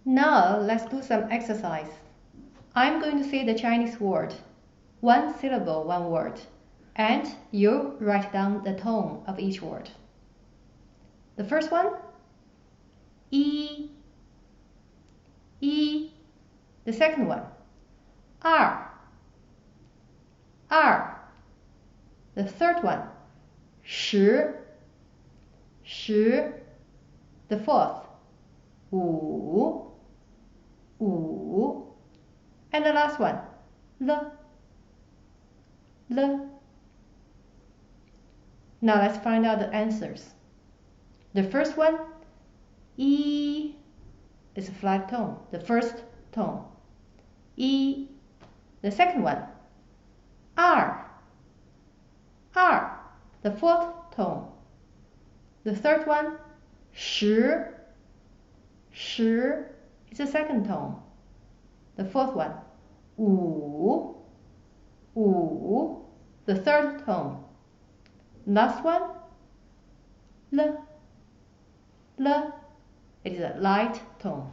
Now let's do some exercise. I'm going to say the Chinese word, one syllable, one word, and you write down the tone of each word. The first one, yi, yi. The second one, er, er. The third one, shi, shi. The fourth, wu, wu. And the last one, le, le. Now let's find out the answers. The first one, yi, is a flat tone, the first tone. yi. The second one, er, er, the fourth tone. The third one, shi, shi, is the second tone. The fourth one, wu, wu, the third tone. Last one, le, le, it is a light tone.